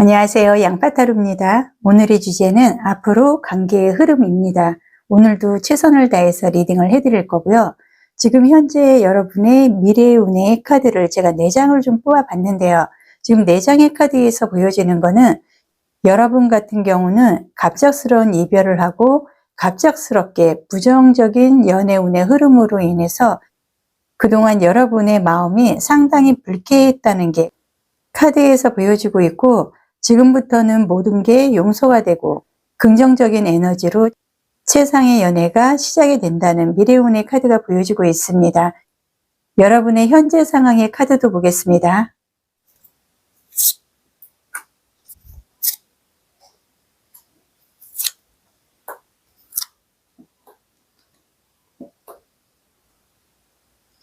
안녕하세요. 양파타로입니다. 오늘의 주제는 앞으로 관계의 흐름입니다. 오늘도 최선을 다해서 리딩을 해드릴 거고요. 지금 현재 여러분의 미래의 운의 카드를 제가 4장을 좀 뽑아봤는데요. 지금 4장의 카드에서 보여지는 거는 여러분 같은 경우는 갑작스러운 이별을 하고 갑작스럽게 부정적인 연애 운의 흐름으로 인해서 그동안 여러분의 마음이 상당히 불쾌했다는 게 카드에서 보여지고 있고, 지금부터는 모든 게 용서가 되고 긍정적인 에너지로 최상의 연애가 시작이 된다는 미래운의 카드가 보여지고 있습니다. 여러분의 현재 상황의 카드도 보겠습니다.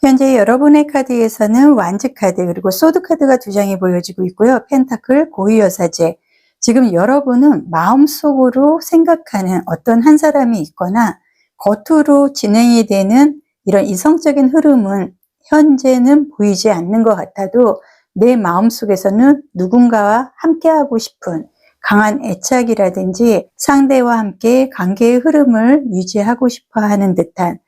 현재 여러분의 카드에서는 완즈 카드 그리고 소드 카드가 2장이 보여지고 있고요. 펜타클, 고위여사제. 지금 여러분은 마음속으로 생각하는 어떤 한 사람이 있거나 겉으로 진행이 되는 이런 이성적인 흐름은 현재는 보이지 않는 것 같아도 내 마음속에서는 누군가와 함께하고 싶은 강한 애착이라든지 상대와 함께 관계의 흐름을 유지하고 싶어 하는 듯한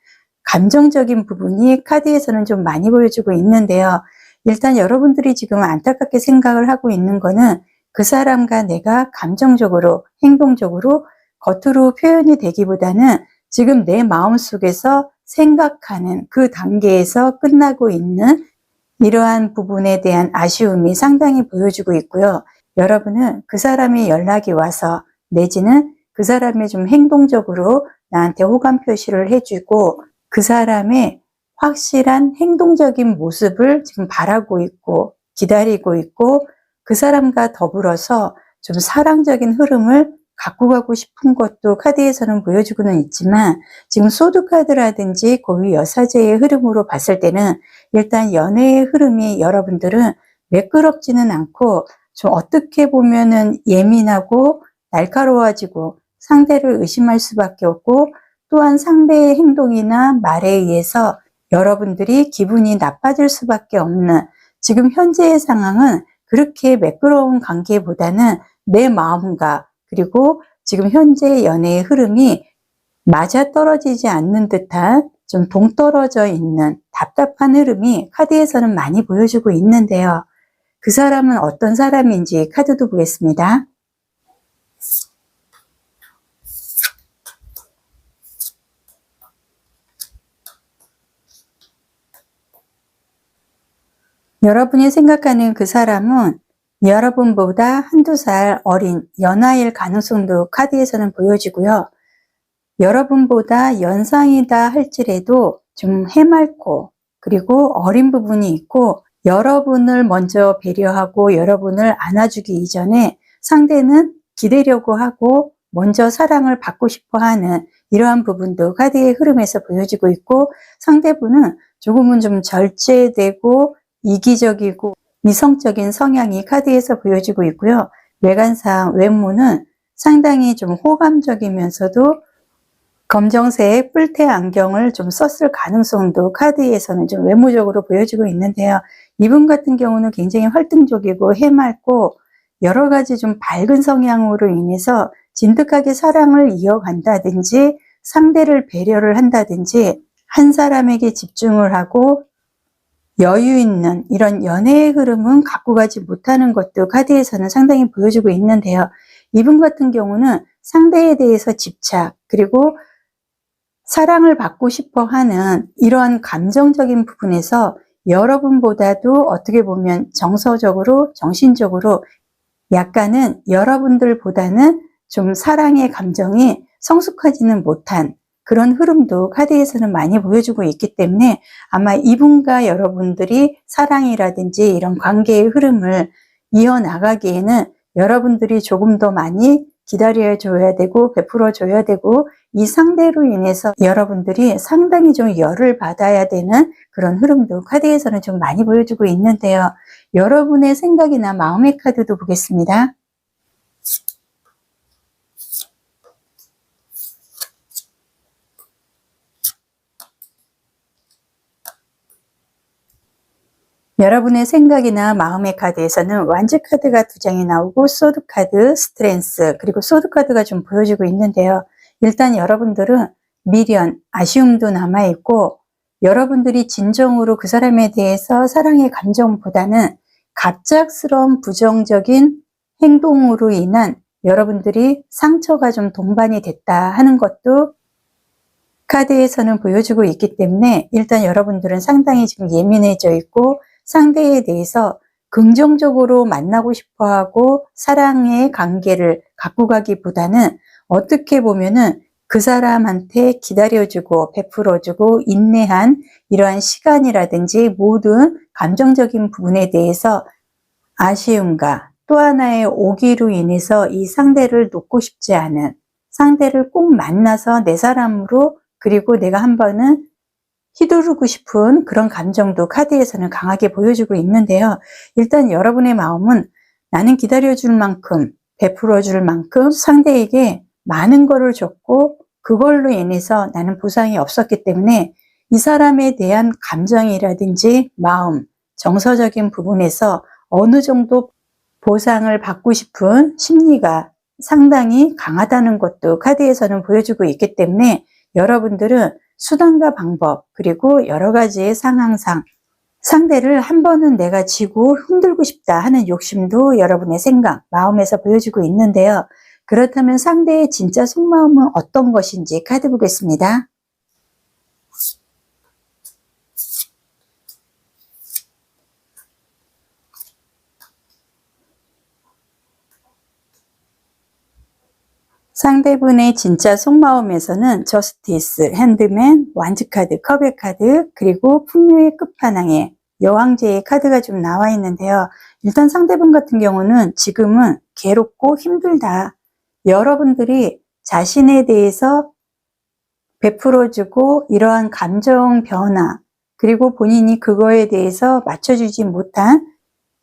감정적인 부분이 카드에서는 좀 많이 보여주고 있는데요. 일단 여러분들이 지금 안타깝게 생각을 하고 있는 거는 그 사람과 내가 감정적으로, 행동적으로 겉으로 표현이 되기보다는 지금 내 마음속에서 생각하는 그 단계에서 끝나고 있는 이러한 부분에 대한 아쉬움이 상당히 보여주고 있고요. 여러분은 그 사람이 연락이 와서 내지는 그 사람이 좀 행동적으로 나한테 호감 표시를 해주고 그 사람의 확실한 행동적인 모습을 지금 바라고 있고 기다리고 있고 그 사람과 더불어서 좀 사랑적인 흐름을 갖고 가고 싶은 것도 카드에서는 보여주고는 있지만 지금 소드 카드라든지 고위 여사제의 흐름으로 봤을 때는 일단 연애의 흐름이 여러분들은 매끄럽지는 않고 좀 어떻게 보면은 예민하고 날카로워지고 상대를 의심할 수밖에 없고 또한 상대의 행동이나 말에 의해서 여러분들이 기분이 나빠질 수밖에 없는 지금 현재의 상황은 그렇게 매끄러운 관계보다는 내 마음과 그리고 지금 현재의 연애의 흐름이 맞아떨어지지 않는 듯한 좀 동떨어져 있는 답답한 흐름이 카드에서는 많이 보여주고 있는데요. 그 사람은 어떤 사람인지 카드도 보겠습니다. 여러분이 생각하는 그 사람은 여러분보다 한두 살 어린 연하일 가능성도 카드에서는 보여지고요. 여러분보다 연상이다 할지라도 좀 해맑고 그리고 어린 부분이 있고 여러분을 먼저 배려하고 여러분을 안아주기 이전에 상대는 기대려고 하고 먼저 사랑을 받고 싶어 하는 이러한 부분도 카드의 흐름에서 보여지고 있고 상대분은 조금은 좀 절제되고 이기적이고 이성적인 성향이 카드에서 보여지고 있고요. 외관상 외모는 상당히 좀 호감적이면서도 검정색 뿔테 안경을 좀 썼을 가능성도 카드에서는 좀 외모적으로 보여지고 있는데요. 이분 같은 경우는 굉장히 활동적이고 해맑고 여러 가지 좀 밝은 성향으로 인해서 진득하게 사랑을 이어간다든지 상대를 배려를 한다든지 한 사람에게 집중을 하고 여유 있는 이런 연애의 흐름은 갖고 가지 못하는 것도 카드에서는 상당히 보여주고 있는데요. 이분 같은 경우는 상대에 대해서 집착 그리고 사랑을 받고 싶어 하는 이러한 감정적인 부분에서 여러분보다도 어떻게 보면 정서적으로 정신적으로 약간은 여러분들보다는 좀 사랑의 감정이 성숙하지는 못한 그런 흐름도 카드에서는 많이 보여주고 있기 때문에 아마 이분과 여러분들이 사랑이라든지 이런 관계의 흐름을 이어나가기에는 여러분들이 조금 더 많이 기다려 줘야 되고 베풀어 줘야 되고 이 상대로 인해서 여러분들이 상당히 좀 열을 받아야 되는 그런 흐름도 카드에서는 좀 많이 보여주고 있는데요. 여러분의 생각이나 마음의 카드도 보겠습니다. 여러분의 생각이나 마음의 카드에서는 완즈 카드가 2장이 나오고 소드 카드, 스트렝스, 그리고 소드 카드가 좀 보여지고 있는데요. 일단 여러분들은 미련, 아쉬움도 남아있고 여러분들이 진정으로 그 사람에 대해서 사랑의 감정보다는 갑작스러운 부정적인 행동으로 인한 여러분들이 상처가 좀 동반이 됐다 하는 것도 카드에서는 보여주고 있기 때문에 일단 여러분들은 상당히 지금 예민해져 있고 상대에 대해서 긍정적으로 만나고 싶어하고 사랑의 관계를 갖고 가기보다는 어떻게 보면은 그 사람한테 기다려주고 베풀어주고 인내한 이러한 시간이라든지 모든 감정적인 부분에 대해서 아쉬움과 또 하나의 오기로 인해서 이 상대를 놓고 싶지 않은, 상대를 꼭 만나서 내 사람으로 그리고 내가 한 번은 휘두르고 싶은 그런 감정도 카드에서는 강하게 보여주고 있는데요. 일단 여러분의 마음은 나는 기다려줄 만큼, 베풀어줄 만큼 상대에게 많은 거를 줬고 그걸로 인해서 나는 보상이 없었기 때문에 이 사람에 대한 감정이라든지 마음, 정서적인 부분에서 어느 정도 보상을 받고 싶은 심리가 상당히 강하다는 것도 카드에서는 보여주고 있기 때문에 여러분들은 수단과 방법 그리고 여러 가지의 상황상 상대를 한 번은 내가 지고 흔들고 싶다 하는 욕심도 여러분의 생각, 마음에서 보여주고 있는데요. 그렇다면 상대의 진짜 속마음은 어떤 것인지 카드 보겠습니다. 상대분의 진짜 속마음에서는 저스티스, 핸드맨, 완즈 카드, 컵의 카드, 그리고 풍류의 끝판왕의 여왕제의 카드가 좀 나와 있는데요. 일단 상대분 같은 경우는 지금은 괴롭고 힘들다. 여러분들이 자신에 대해서 베풀어주고 이러한 감정 변화, 그리고 본인이 그거에 대해서 맞춰주지 못한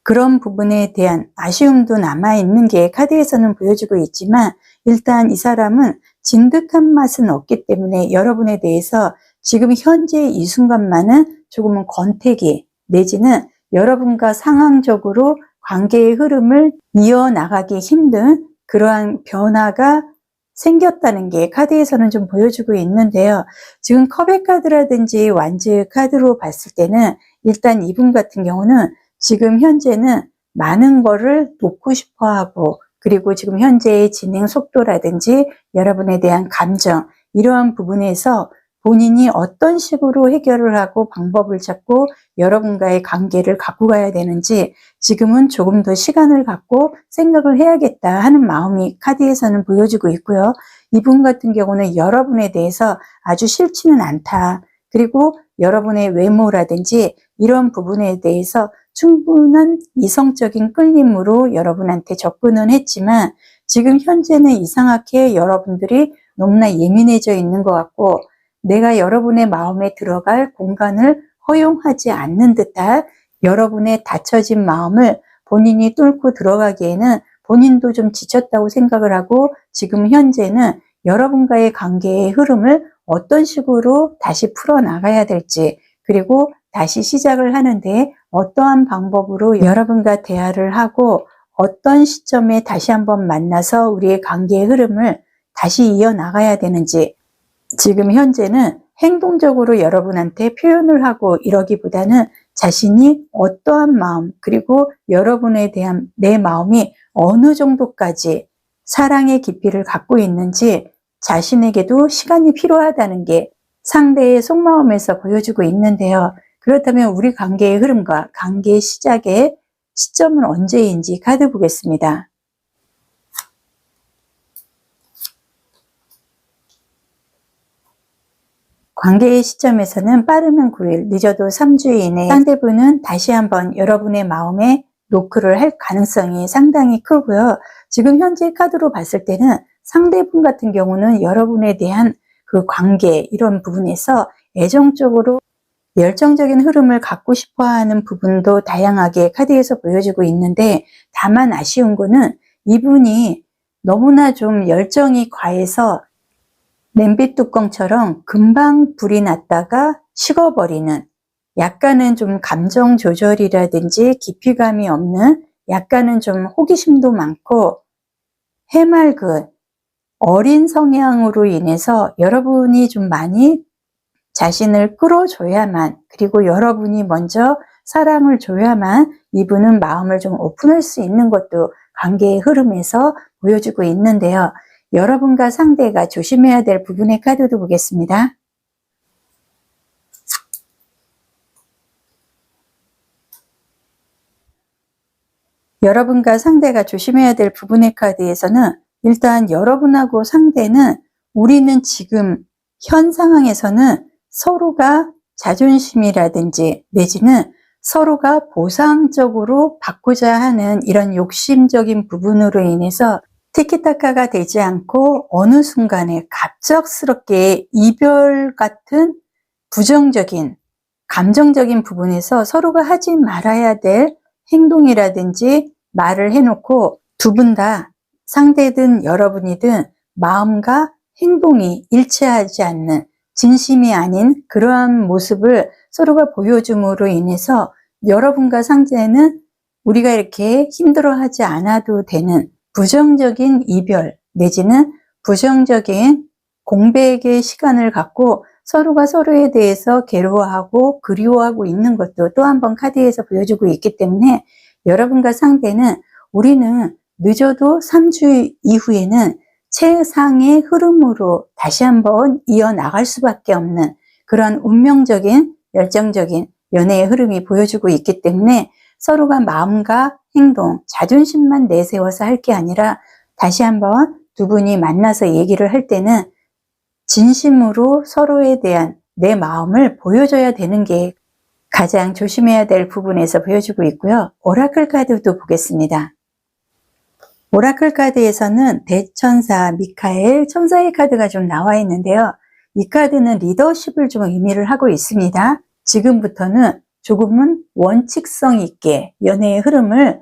그런 부분에 대한 아쉬움도 남아있는 게 카드에서는 보여주고 있지만 일단 이 사람은 진득한 맛은 없기 때문에 여러분에 대해서 지금 현재 이 순간만은 조금은 권태기 내지는 여러분과 상황적으로 관계의 흐름을 이어나가기 힘든 그러한 변화가 생겼다는 게 카드에서는 좀 보여주고 있는데요. 지금 컵의 카드라든지 완즈 카드로 봤을 때는 일단 이분 같은 경우는 지금 현재는 많은 거를 놓고 싶어 하고 그리고 지금 현재의 진행 속도라든지 여러분에 대한 감정 이러한 부분에서 본인이 어떤 식으로 해결을 하고 방법을 찾고 여러분과의 관계를 갖고 가야 되는지 지금은 조금 더 시간을 갖고 생각을 해야겠다 하는 마음이 카드에서는 보여주고 있고요. 이분 같은 경우는 여러분에 대해서 아주 싫지는 않다. 그리고 여러분의 외모라든지 이런 부분에 대해서 충분한 이성적인 끌림으로 여러분한테 접근은 했지만 지금 현재는 이상하게 여러분들이 너무나 예민해져 있는 것 같고 내가 여러분의 마음에 들어갈 공간을 허용하지 않는 듯한 여러분의 닫혀진 마음을 본인이 뚫고 들어가기에는 본인도 좀 지쳤다고 생각을 하고 지금 현재는 여러분과의 관계의 흐름을 어떤 식으로 다시 풀어나가야 될지 그리고 다시 시작을 하는데 어떠한 방법으로 여러분과 대화를 하고 어떤 시점에 다시 한번 만나서 우리의 관계의 흐름을 다시 이어나가야 되는지 지금 현재는 행동적으로 여러분한테 표현을 하고 이러기보다는 자신이 어떠한 마음 그리고 여러분에 대한 내 마음이 어느 정도까지 사랑의 깊이를 갖고 있는지 자신에게도 시간이 필요하다는 게 상대의 속마음에서 보여주고 있는데요. 그렇다면 우리 관계의 흐름과 관계의 시작의 시점은 언제인지 카드 보겠습니다. 관계의 시점에서는 빠르면 9일, 늦어도 3주 이내 상대분은 다시 한번 여러분의 마음에 노크를 할 가능성이 상당히 크고요. 지금 현재 카드로 봤을 때는 상대분 같은 경우는 여러분에 대한 그 관계 이런 부분에서 애정적으로 열정적인 흐름을 갖고 싶어하는 부분도 다양하게 카드에서 보여주고 있는데 다만 아쉬운 거는 이분이 너무나 좀 열정이 과해서 냄비 뚜껑처럼 금방 불이 났다가 식어버리는 약간은 좀 감정 조절이라든지 깊이감이 없는, 약간은 좀 호기심도 많고 해맑은 어린 성향으로 인해서 여러분이 좀 많이 자신을 끌어줘야만, 그리고 여러분이 먼저 사랑을 줘야만 이분은 마음을 좀 오픈할 수 있는 것도 관계의 흐름에서 보여주고 있는데요. 여러분과 상대가 조심해야 될 부분의 카드도 보겠습니다. 여러분과 상대가 조심해야 될 부분의 카드에서는 일단 여러분하고 상대는, 우리는 지금 현 상황에서는 서로가 자존심이라든지 내지는 서로가 보상적으로 받고자 하는 이런 욕심적인 부분으로 인해서 티키타카가 되지 않고 어느 순간에 갑작스럽게 이별 같은 부정적인 감정적인 부분에서 서로가 하지 말아야 될 행동이라든지 말을 해놓고 두 분 다, 상대든 여러분이든 마음과 행동이 일치하지 않는, 진심이 아닌 그러한 모습을 서로가 보여줌으로 인해서 여러분과 상대는 우리가 이렇게 힘들어하지 않아도 되는 부정적인 이별 내지는 부정적인 공백의 시간을 갖고 서로가 서로에 대해서 괴로워하고 그리워하고 있는 것도 또 한 번 카드에서 보여주고 있기 때문에, 여러분과 상대는 우리는 늦어도 3주 이후에는 최상의 흐름으로 다시 한번 이어나갈 수밖에 없는 그런 운명적인 열정적인 연애의 흐름이 보여주고 있기 때문에, 서로가 마음과 행동, 자존심만 내세워서 할 게 아니라 다시 한번 두 분이 만나서 얘기를 할 때는 진심으로 서로에 대한 내 마음을 보여줘야 되는 게 가장 조심해야 될 부분에서 보여주고 있고요. 오라클 카드도 보겠습니다. 오라클 카드에서는 대천사 미카엘 천사의 카드가 좀 나와 있는데요. 이 카드는 리더십을 좀 의미를 하고 있습니다. 지금부터는 조금은 원칙성 있게 연애의 흐름을,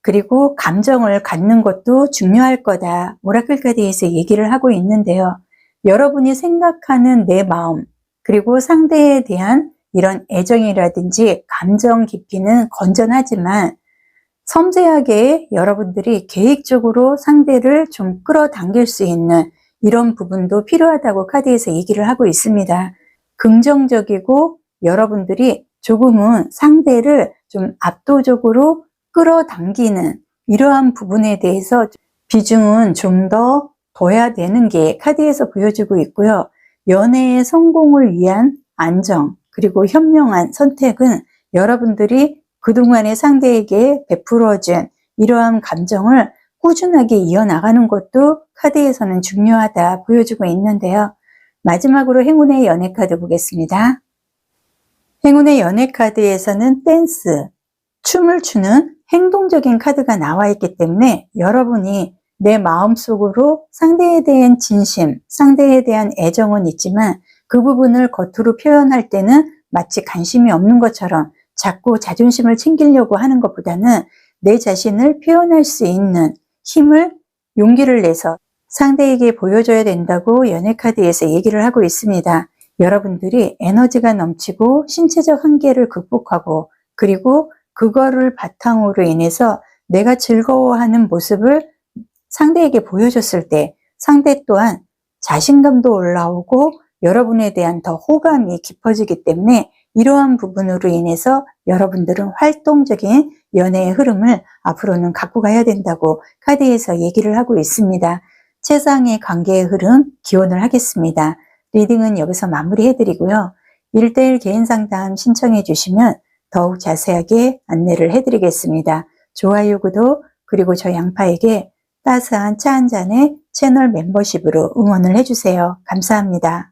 그리고 감정을 갖는 것도 중요할 거다, 오라클 카드에서 얘기를 하고 있는데요. 여러분이 생각하는 내 마음, 그리고 상대에 대한 이런 애정이라든지 감정 깊이는 건전하지만 섬세하게 여러분들이 계획적으로 상대를 좀 끌어당길 수 있는 이런 부분도 필요하다고 카드에서 얘기를 하고 있습니다. 긍정적이고 여러분들이 조금은 상대를 좀 압도적으로 끌어당기는 이러한 부분에 대해서 비중은 좀 더 둬야 되는 게 카드에서 보여주고 있고요. 연애의 성공을 위한 안정, 그리고 현명한 선택은 여러분들이 그동안의 상대에게 베풀어준 이러한 감정을 꾸준하게 이어나가는 것도 카드에서는 중요하다 보여주고 있는데요. 마지막으로 행운의 연애 카드 보겠습니다. 행운의 연애 카드에서는 댄스, 춤을 추는 행동적인 카드가 나와 있기 때문에, 여러분이 내 마음속으로 상대에 대한 진심, 상대에 대한 애정은 있지만 그 부분을 겉으로 표현할 때는 마치 관심이 없는 것처럼 자꾸 자존심을 챙기려고 하는 것보다는 내 자신을 표현할 수 있는 힘을, 용기를 내서 상대에게 보여줘야 된다고 연애카드에서 얘기를 하고 있습니다. 여러분들이 에너지가 넘치고 신체적 한계를 극복하고, 그리고 그거를 바탕으로 인해서 내가 즐거워하는 모습을 상대에게 보여줬을 때 상대 또한 자신감도 올라오고 여러분에 대한 더 호감이 깊어지기 때문에, 이러한 부분으로 인해서 여러분들은 활동적인 연애의 흐름을 앞으로는 갖고 가야 된다고 카드에서 얘기를 하고 있습니다. 최상의 관계의 흐름 기원을 하겠습니다. 리딩은 여기서 마무리해드리고요. 1:1 개인 상담 신청해 주시면 더욱 자세하게 안내를 해드리겠습니다. 좋아요, 구독, 그리고 저 양파에게 따스한 차 한 잔의 채널 멤버십으로 응원을 해주세요. 감사합니다.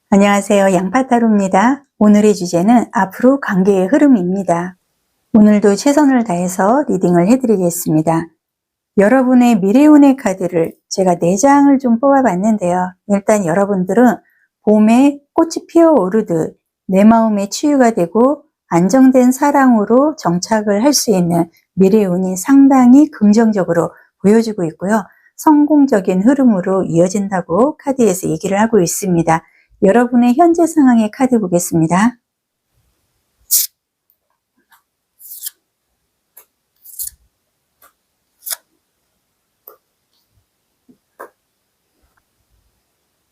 안녕하세요. 양파타로입니다. 오늘의 주제는 앞으로 관계의 흐름입니다. 오늘도 최선을 다해서 리딩을 해드리겠습니다. 여러분의 미래운의 카드를 제가 4장을 좀 뽑아봤는데요. 일단 여러분들은 봄에 꽃이 피어오르듯 내 마음의 치유가 되고 안정된 사랑으로 정착을 할 수 있는 미래운이 상당히 긍정적으로 보여지고 있고요. 성공적인 흐름으로 이어진다고 카드에서 얘기를 하고 있습니다. 여러분의 현재 상황의 카드 보겠습니다.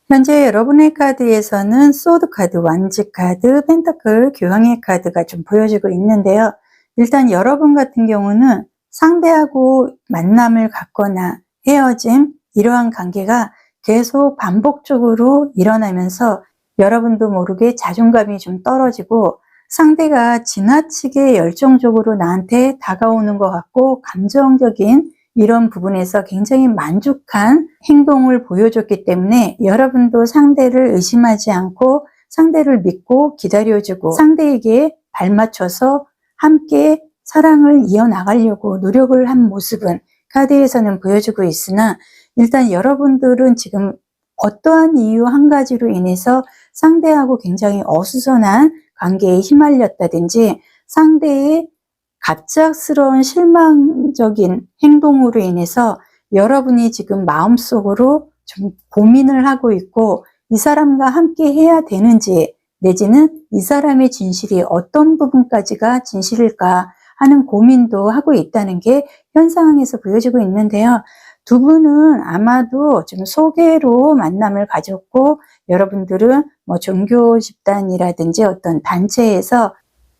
현재 여러분의 카드에서는 소드 카드, 완지 카드, 펜타클, 교황의 카드가 좀 보여지고 있는데요. 일단 여러분 같은 경우는 상대하고 만남을 갖거나 헤어짐, 이러한 관계가 계속 반복적으로 일어나면서 여러분도 모르게 자존감이 좀 떨어지고 상대가 지나치게 열정적으로 나한테 다가오는 것 같고 감정적인 이런 부분에서 굉장히 만족한 행동을 보여줬기 때문에 여러분도 상대를 의심하지 않고 상대를 믿고 기다려주고 상대에게 발맞춰서 함께 사랑을 이어나가려고 노력을 한 모습은 카드에서는 보여주고 있으나 일단 여러분들은 지금 어떠한 이유 한 가지로 인해서 상대하고 굉장히 어수선한 관계에 휘말렸다든지 상대의 갑작스러운 실망적인 행동으로 인해서 여러분이 지금 마음속으로 좀 고민을 하고 있고 이 사람과 함께 해야 되는지 내지는 이 사람의 진실이 어떤 부분까지가 진실일까 하는 고민도 하고 있다는 게 현 상황에서 보여지고 있는데요. 두 분은 아마도 좀 소개로 만남을 가졌고 여러분들은 뭐 종교 집단이라든지 어떤 단체에서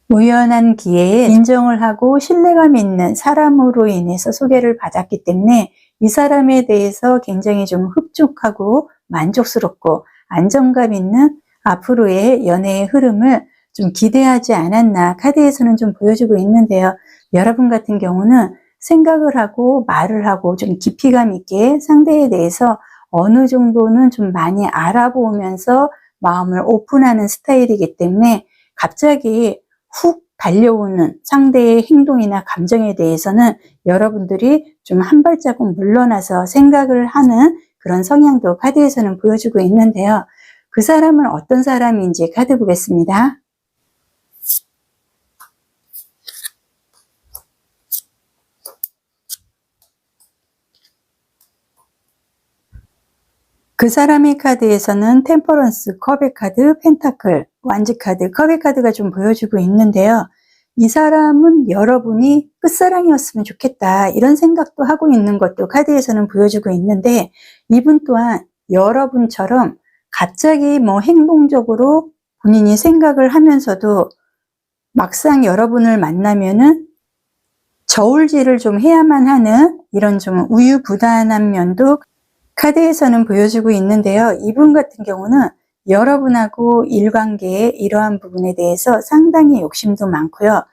우연한 기회에 인정을 하고 신뢰감 있는 사람으로 인해서 소개를 받았기 때문에 이 사람에 대해서 굉장히 좀 흡족하고 만족스럽고 안정감 있는 앞으로의 연애의 흐름을 좀 기대하지 않았나 카드에서는 좀 보여주고 있는데요. 여러분 같은 경우는 생각을 하고 말을 하고 좀 깊이감 있게 상대에 대해서 어느 정도는 좀 많이 알아보면서 마음을 오픈하는 스타일이기 때문에 갑자기 훅 달려오는 상대의 행동이나 감정에 대해서는 여러분들이 좀 한 발자국 물러나서 생각을 하는 그런 성향도 카드에서는 보여주고 있는데요. 그 사람은 어떤 사람인지 카드 보겠습니다. 그 사람의 카드에서는 템퍼런스, 컵의 카드, 펜타클, 완지 카드, 컵의 카드가 좀 보여주고 있는데요. 이 사람은 여러분이 끝사랑이었으면 좋겠다 이런 생각도 하고 있는 것도 카드에서는 보여주고 있는데 이분 또한 여러분처럼 갑자기 뭐 행동적으로 본인이 생각을 하면서도 막상 여러분을 만나면은 저울질을 좀 해야만 하는 이런 좀 우유부단한 면도 카드에서는 보여주고 있는데요. 이분 같은 경우는 여러분하고 일관계의 이러한 부분에 대해서 상당히 욕심도 많고요.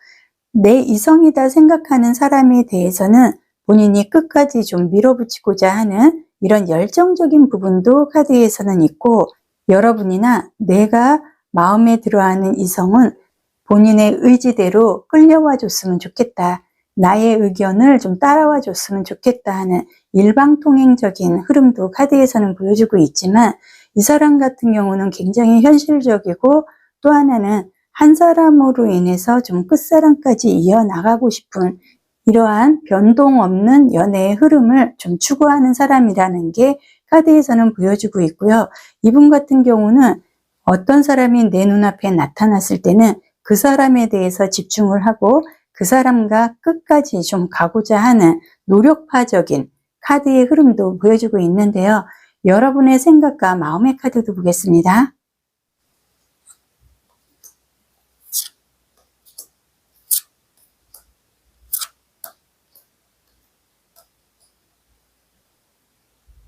내 이성이다 생각하는 사람에 대해서는 본인이 끝까지 좀 밀어붙이고자 하는 이런 열정적인 부분도 카드에서는 있고 여러분이나 내가 마음에 들어하는 이성은 본인의 의지대로 끌려와 줬으면 좋겠다. 나의 의견을 좀 따라와 줬으면 좋겠다 하는 일방통행적인 흐름도 카드에서는 보여주고 있지만 이 사람 같은 경우는 굉장히 현실적이고 또 하나는 한 사람으로 인해서 좀 끝사랑까지 이어나가고 싶은 이러한 변동 없는 연애의 흐름을 좀 추구하는 사람이라는 게 카드에서는 보여주고 있고요. 이분 같은 경우는 어떤 사람이 내 눈앞에 나타났을 때는 그 사람에 대해서 집중을 하고 그 사람과 끝까지 좀 가고자 하는 노력파적인 카드의 흐름도 보여주고 있는데요. 여러분의 생각과 마음의 카드도 보겠습니다.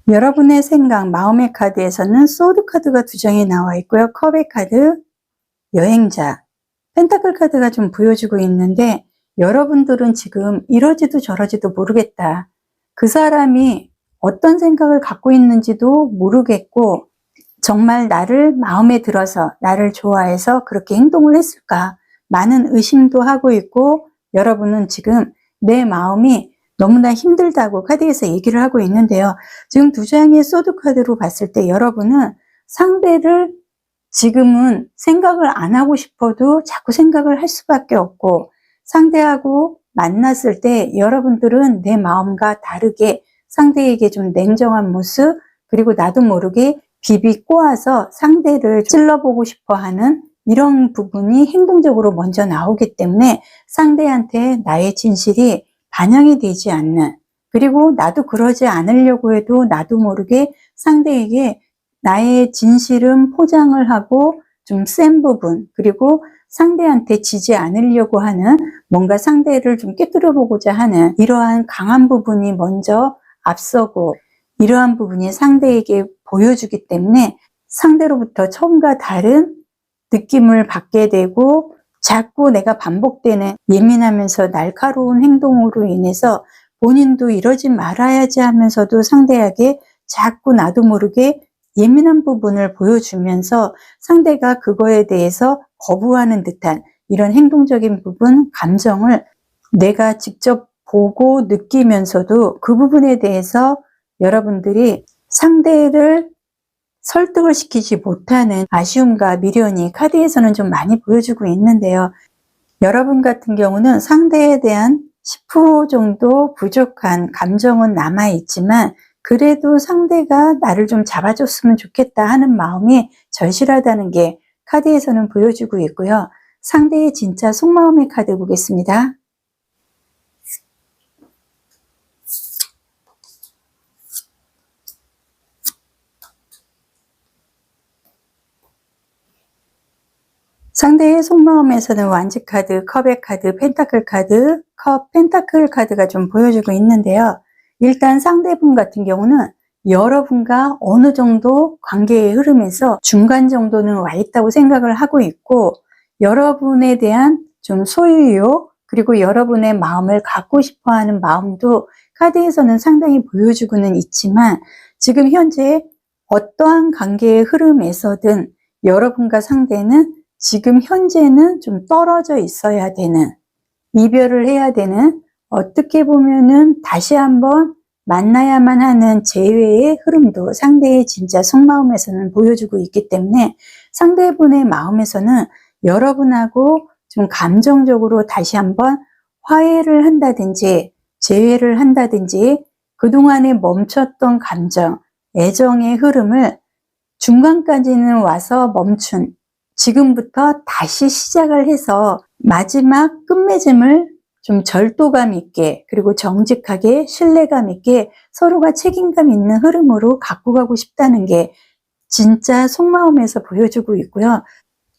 여러분의 생각, 마음의 카드에서는 소드 카드가 두 장이 나와 있고요. 컵의 카드, 여행자, 펜타클 카드가 좀 보여주고 있는데 여러분들은 지금 이러지도 저러지도 모르겠다. 그 사람이 어떤 생각을 갖고 있는지도 모르겠고 정말 나를 마음에 들어서 나를 좋아해서 그렇게 행동을 했을까? 많은 의심도 하고 있고 여러분은 지금 내 마음이 너무나 힘들다고 카드에서 얘기를 하고 있는데요. 지금 두 장의 소드 카드로 봤을 때 여러분은 상대를 지금은 생각을 안 하고 싶어도 자꾸 생각을 할 수밖에 없고 상대하고 만났을 때 여러분들은 내 마음과 다르게 상대에게 좀 냉정한 모습, 그리고 나도 모르게 비비 꼬아서 상대를 찔러보고 싶어 하는 이런 부분이 행동적으로 먼저 나오기 때문에 상대한테 나의 진실이 반영이 되지 않는, 그리고 나도 그러지 않으려고 해도 나도 모르게 상대에게 나의 진실은 포장을 하고 좀 센 부분, 그리고 상대한테 지지 않으려고 하는, 뭔가 상대를 좀 꿰뚫어 보고자 하는 이러한 강한 부분이 먼저 앞서고, 이러한 부분이 상대에게 보여주기 때문에 상대로부터 처음과 다른 느낌을 받게 되고, 자꾸 내가 반복되는 예민하면서 날카로운 행동으로 인해서 본인도 이러지 말아야지 하면서도 상대에게 자꾸 나도 모르게 예민한 부분을 보여주면서 상대가 그거에 대해서 거부하는 듯한 이런 행동적인 부분, 감정을 내가 직접 보고 느끼면서도 그 부분에 대해서 여러분들이 상대를 설득을 시키지 못하는 아쉬움과 미련이 카드에서는 좀 많이 보여주고 있는데요. 여러분 같은 경우는 상대에 대한 10% 정도 부족한 감정은 남아있지만, 그래도 상대가 나를 좀 잡아줬으면 좋겠다 하는 마음이 절실하다는 게 카드에서는 보여주고 있고요. 상대의 진짜 속마음의 카드 보겠습니다. 상대의 속마음에서는 완지 카드, 컵의 카드, 펜타클 카드, 컵, 펜타클 카드가 좀 보여주고 있는데요. 일단 상대분 같은 경우는 여러분과 어느 정도 관계의 흐름에서 중간 정도는 와 있다고 생각을 하고 있고, 여러분에 대한 좀 소유욕, 그리고 여러분의 마음을 갖고 싶어 하는 마음도 카드에서는 상당히 보여주고는 있지만, 지금 현재 어떠한 관계의 흐름에서든 여러분과 상대는 지금 현재는 좀 떨어져 있어야 되는, 이별을 해야 되는, 어떻게 보면은 다시 한번 만나야만 하는 재회의 흐름도 상대의 진짜 속마음에서는 보여주고 있기 때문에, 상대분의 마음에서는 여러분하고 좀 감정적으로 다시 한번 화해를 한다든지 재회를 한다든지, 그동안에 멈췄던 감정, 애정의 흐름을 중간까지는 와서 멈춘, 지금부터 다시 시작을 해서 마지막 끝맺음을 좀 절도감 있게, 그리고 정직하게, 신뢰감 있게 서로가 책임감 있는 흐름으로 갖고 가고 싶다는 게 진짜 속마음에서 보여주고 있고요.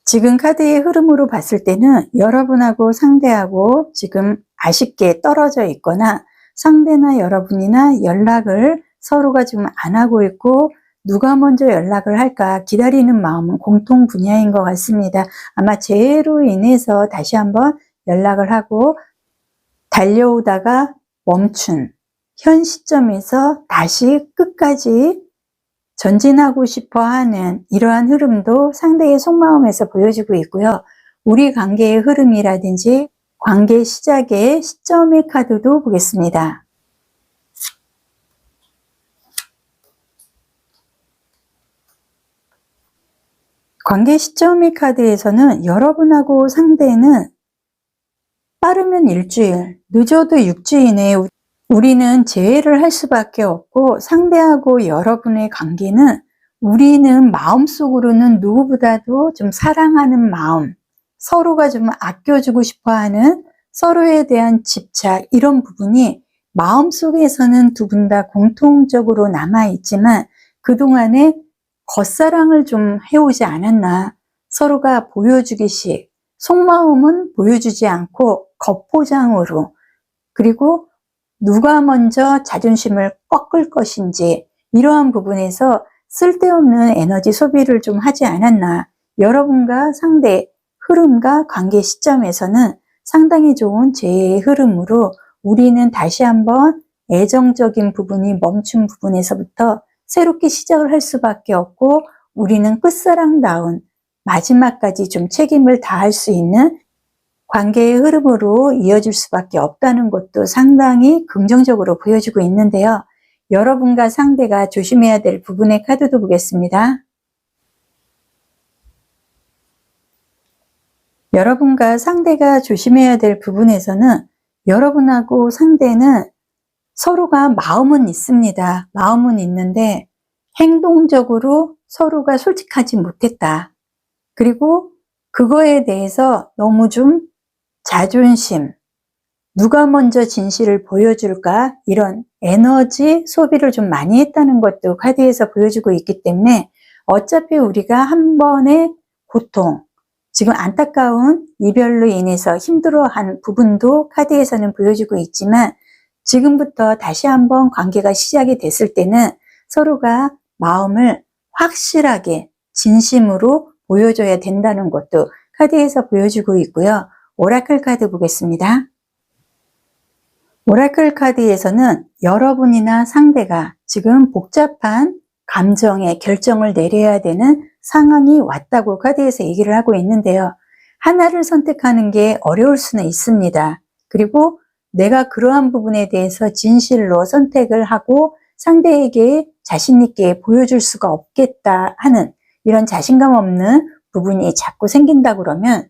지금 카드의 흐름으로 봤을 때는 여러분하고 상대하고 지금 아쉽게 떨어져 있거나, 상대나 여러분이나 연락을 서로가 지금 안 하고 있고, 누가 먼저 연락을 할까 기다리는 마음은 공통 분야인 것 같습니다. 아마 재해로 인해서 다시 한번 연락을 하고 달려오다가 멈춘 현 시점에서 다시 끝까지 전진하고 싶어 하는 이러한 흐름도 상대의 속마음에서 보여주고 있고요. 우리 관계의 흐름이라든지 관계 시작의 시점의 카드도 보겠습니다. 관계 시점의 카드에서는 여러분하고 상대는 빠르면 일주일, 늦어도 6주 이내에 우리는 재회를 할 수밖에 없고, 상대하고 여러분의 관계는 우리는 마음속으로는 누구보다도 좀 사랑하는 마음, 서로가 좀 아껴주고 싶어하는 서로에 대한 집착, 이런 부분이 마음속에서는 두 분 다 공통적으로 남아있지만, 그동안에 겉사랑을 좀 해오지 않았나, 서로가 보여주기식, 속마음은 보여주지 않고 겉포장으로, 그리고 누가 먼저 자존심을 꺾을 것인지, 이러한 부분에서 쓸데없는 에너지 소비를 좀 하지 않았나. 여러분과 상대 흐름과 관계 시점에서는 상당히 좋은 재해의 흐름으로 우리는 다시 한번 애정적인 부분이 멈춘 부분에서부터 새롭게 시작을 할 수밖에 없고, 우리는 끝사랑다운 마지막까지 좀 책임을 다할 수 있는 관계의 흐름으로 이어질 수밖에 없다는 것도 상당히 긍정적으로 보여주고 있는데요. 여러분과 상대가 조심해야 될 부분의 카드도 보겠습니다. 여러분과 상대가 조심해야 될 부분에서는 여러분하고 상대는 서로가 마음은 있습니다. 마음은 있는데 행동적으로 서로가 솔직하지 못했다. 그리고 그거에 대해서 너무 좀 자존심, 누가 먼저 진실을 보여줄까, 이런 에너지 소비를 좀 많이 했다는 것도 카드에서 보여주고 있기 때문에 어차피 우리가 한 번의 고통, 지금 안타까운 이별로 인해서 힘들어한 부분도 카드에서는 보여주고 있지만, 지금부터 다시 한번 관계가 시작이 됐을 때는 서로가 마음을 확실하게 진심으로 보여줘야 된다는 것도 카드에서 보여주고 있고요. 오라클 카드 보겠습니다. 오라클 카드에서는 여러분이나 상대가 지금 복잡한 감정의 결정을 내려야 되는 상황이 왔다고 카드에서 얘기를 하고 있는데요. 하나를 선택하는 게 어려울 수는 있습니다. 그리고 내가 그러한 부분에 대해서 진실로 선택을 하고 상대에게 자신 있게 보여줄 수가 없겠다 하는 이런 자신감 없는 부분이 자꾸 생긴다 그러면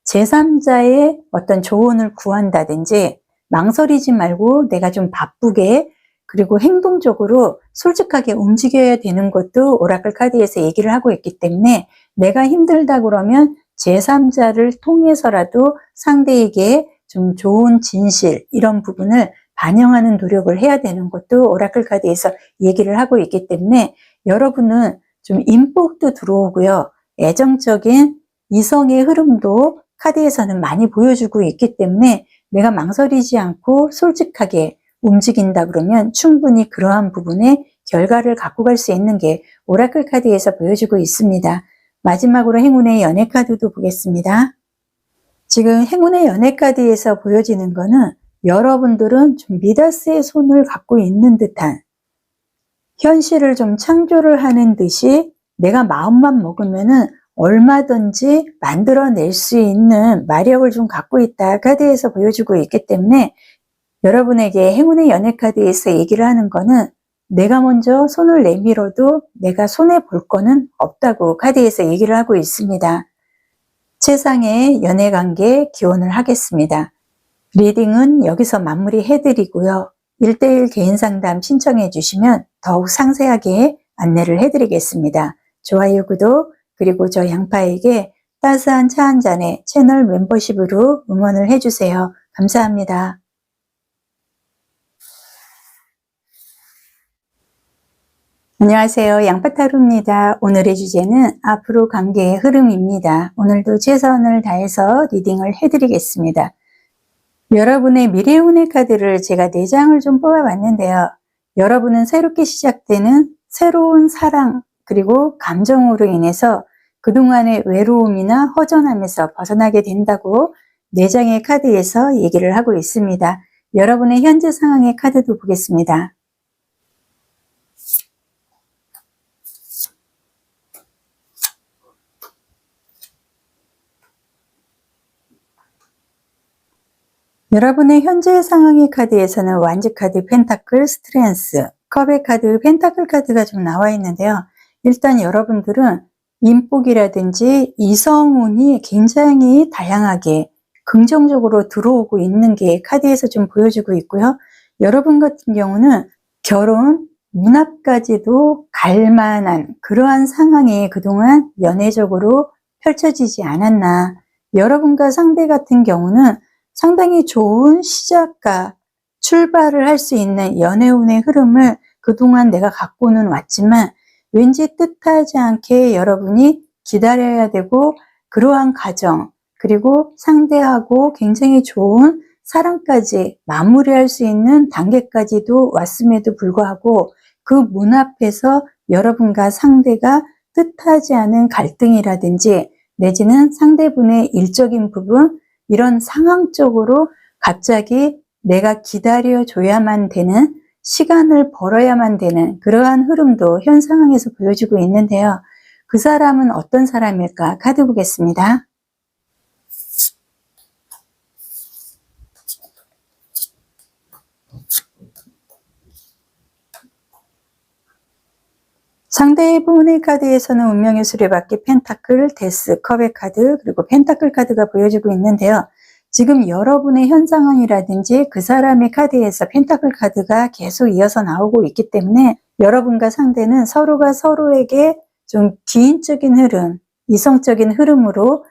제3자의 어떤 조언을 구한다든지 망설이지 말고 내가 좀 바쁘게 그리고 행동적으로 솔직하게 움직여야 되는 것도 오라클 카드에서 얘기를 하고 있기 때문에 내가 힘들다 그러면 제3자를 통해서라도 상대에게 좀 좋은 진실 이런 부분을 반영하는 노력을 해야 되는 것도 오라클 카드에서 얘기를 하고 있기 때문에 여러분은 좀 인복도 들어오고요. 애정적인 이성의 흐름도 카드에서는 많이 보여주고 있기 때문에 내가 망설이지 않고 솔직하게 움직인다 그러면 충분히 그러한 부분에 결과를 갖고 갈 수 있는 게 오라클 카드에서 보여주고 있습니다. 마지막으로 행운의 연애 카드도 보겠습니다. 지금 행운의 연애 카드에서 보여지는 거는 여러분들은 좀 미다스의 손을 갖고 있는 듯한 현실을 좀 창조를 하는 듯이 내가 마음만 먹으면은 얼마든지 만들어낼 수 있는 마력을 좀 갖고 있다 카드에서 보여주고 있기 때문에 여러분에게 행운의 연애 카드에서 얘기를 하는 거는 내가 먼저 손을 내밀어도 내가 손해볼 거는 없다고 카드에서 얘기를 하고 있습니다. 최상의 연애관계 기원을 하겠습니다. 리딩은 여기서 마무리해드리고요. 1:1 개인 상담 신청해 주시면 더욱 상세하게 안내를 해드리겠습니다. 좋아요, 구독, 그리고 저 양파에게 따스한 차 한 잔에 채널 멤버십으로 응원을 해주세요. 감사합니다. 안녕하세요. 양파타로입니다. 오늘의 주제는 앞으로 관계의 흐름입니다. 오늘도 최선을 다해서 리딩을 해드리겠습니다. 여러분의 미래운의 카드를 제가 4장을 좀 뽑아봤는데요. 여러분은 새롭게 시작되는 새로운 사랑 그리고 감정으로 인해서 그동안의 외로움이나 허전함에서 벗어나게 된다고 4장의 카드에서 얘기를 하고 있습니다. 여러분의 현재 상황의 카드도 보겠습니다. 여러분의 현재 상황의 카드에서는 완지 카드, 펜타클, 스트렝스, 컵의 카드, 펜타클 카드가 좀 나와 있는데요. 일단 여러분들은 인복이라든지 이성운이 굉장히 다양하게 긍정적으로 들어오고 있는 게 카드에서 좀 보여주고 있고요. 여러분 같은 경우는 결혼, 문 앞까지도 갈 만한 그러한 상황이 그동안 연애적으로 펼쳐지지 않았나. 여러분과 상대 같은 경우는 상당히 좋은 시작과 출발을 할 수 있는 연애운의 흐름을 그동안 내가 갖고는 왔지만 왠지 뜻하지 않게 여러분이 기다려야 되고 그러한 과정 그리고 상대하고 굉장히 좋은 사랑까지 마무리할 수 있는 단계까지도 왔음에도 불구하고 그 문 앞에서 여러분과 상대가 뜻하지 않은 갈등이라든지 내지는 상대분의 일적인 부분 이런 상황적으로 갑자기 내가 기다려줘야만 되는 시간을 벌어야만 되는 그러한 흐름도 현 상황에서 보여주고 있는데요. 그 사람은 어떤 사람일까? 카드 보겠습니다. 상대분의 카드에서는 운명의 수레바퀴, 펜타클, 데스, 컵의 카드, 그리고 펜타클 카드가 보여지고 있는데요. 지금 여러분의 현 상황이라든지 그 사람의 카드에서 펜타클 카드가 계속 이어서 나오고 있기 때문에 여러분과 상대는 서로가 서로에게 좀 기인적인 흐름, 이성적인 흐름으로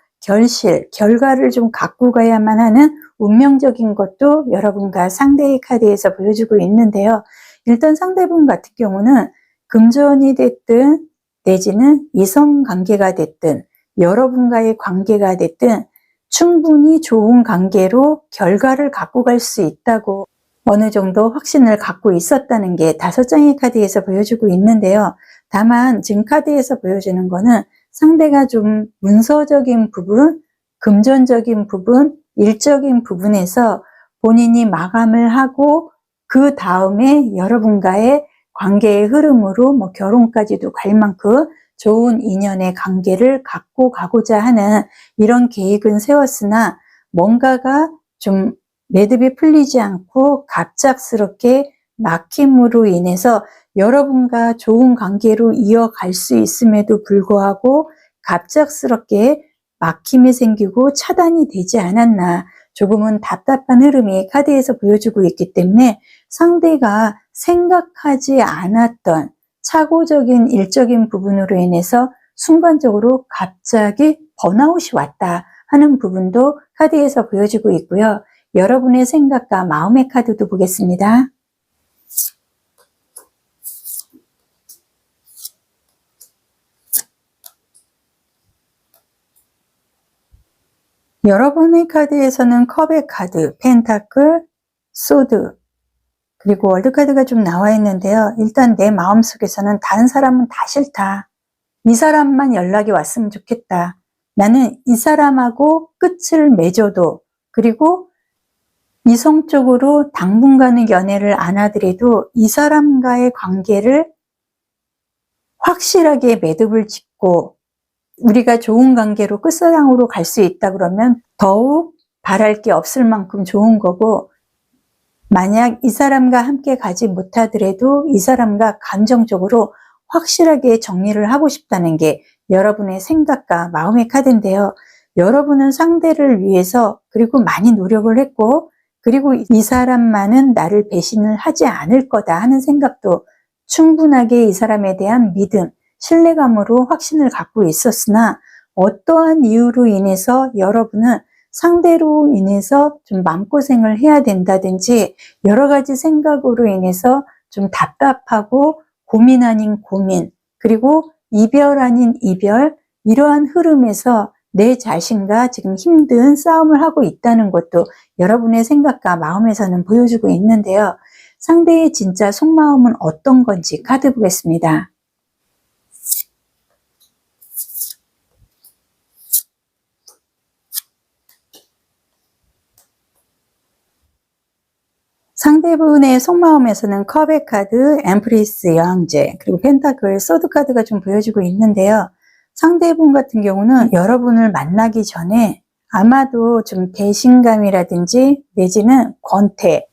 결과를 좀 갖고 가야만 하는 운명적인 것도 여러분과 상대의 카드에서 보여주고 있는데요. 일단 상대분 같은 경우는 금전이 됐든 내지는 이성관계가 됐든 여러분과의 관계가 됐든 충분히 좋은 관계로 결과를 갖고 갈 수 있다고 어느 정도 확신을 갖고 있었다는 게 5장의 카드에서 보여주고 있는데요. 다만 지금 카드에서 보여주는 거는 상대가 좀 문서적인 부분, 금전적인 부분, 일적인 부분에서 본인이 마감을 하고 그 다음에 여러분과의 관계의 흐름으로 뭐 결혼까지도 갈 만큼 좋은 인연의 관계를 갖고 가고자 하는 이런 계획은 세웠으나 뭔가가 좀 매듭이 풀리지 않고 갑작스럽게 막힘으로 인해서 여러분과 좋은 관계로 이어갈 수 있음에도 불구하고 갑작스럽게 막힘이 생기고 차단이 되지 않았나, 조금은 답답한 흐름이 카드에서 보여주고 있기 때문에 상대가 생각하지 않았던 착오적인 일적인 부분으로 인해서 순간적으로 갑자기 번아웃이 왔다 하는 부분도 카드에서 보여지고 있고요. 여러분의 생각과 마음의 카드도 보겠습니다. 여러분의 카드에서는 컵의 카드, 펜타클, 소드, 그리고 월드카드가 좀 나와 있는데요. 일단 내 마음속에서는 다른 사람은 다 싫다. 이 사람만 연락이 왔으면 좋겠다. 나는 이 사람하고 끝을 맺어도, 그리고 이성적으로 당분간의 연애를 안 하더라도 이 사람과의 관계를 확실하게 매듭을 짓고 우리가 좋은 관계로 끝사랑으로 갈 수 있다 그러면 더욱 바랄 게 없을 만큼 좋은 거고, 만약 이 사람과 함께 가지 못하더라도 이 사람과 감정적으로 확실하게 정리를 하고 싶다는 게 여러분의 생각과 마음의 카드인데요. 여러분은 상대를 위해서 그리고 많이 노력을 했고, 그리고 이 사람만은 나를 배신을 하지 않을 거다 하는 생각도 충분하게 이 사람에 대한 믿음, 신뢰감으로 확신을 갖고 있었으나 어떠한 이유로 인해서 여러분은 상대로 인해서 좀 마음고생을 해야 된다든지 여러 가지 생각으로 인해서 좀 답답하고 고민 아닌 고민, 그리고 이별 아닌 이별, 이러한 흐름에서 내 자신과 지금 힘든 싸움을 하고 있다는 것도 여러분의 생각과 마음에서는 보여주고 있는데요. 상대의 진짜 속마음은 어떤 건지 카드 보겠습니다. 상대분의 속마음에서는 컵의 카드, 엠프리스 여왕제, 그리고 펜타클, 소드 카드가 좀 보여지고 있는데요. 상대분 같은 경우는 여러분을 만나기 전에 아마도 좀 배신감이라든지 내지는 권태,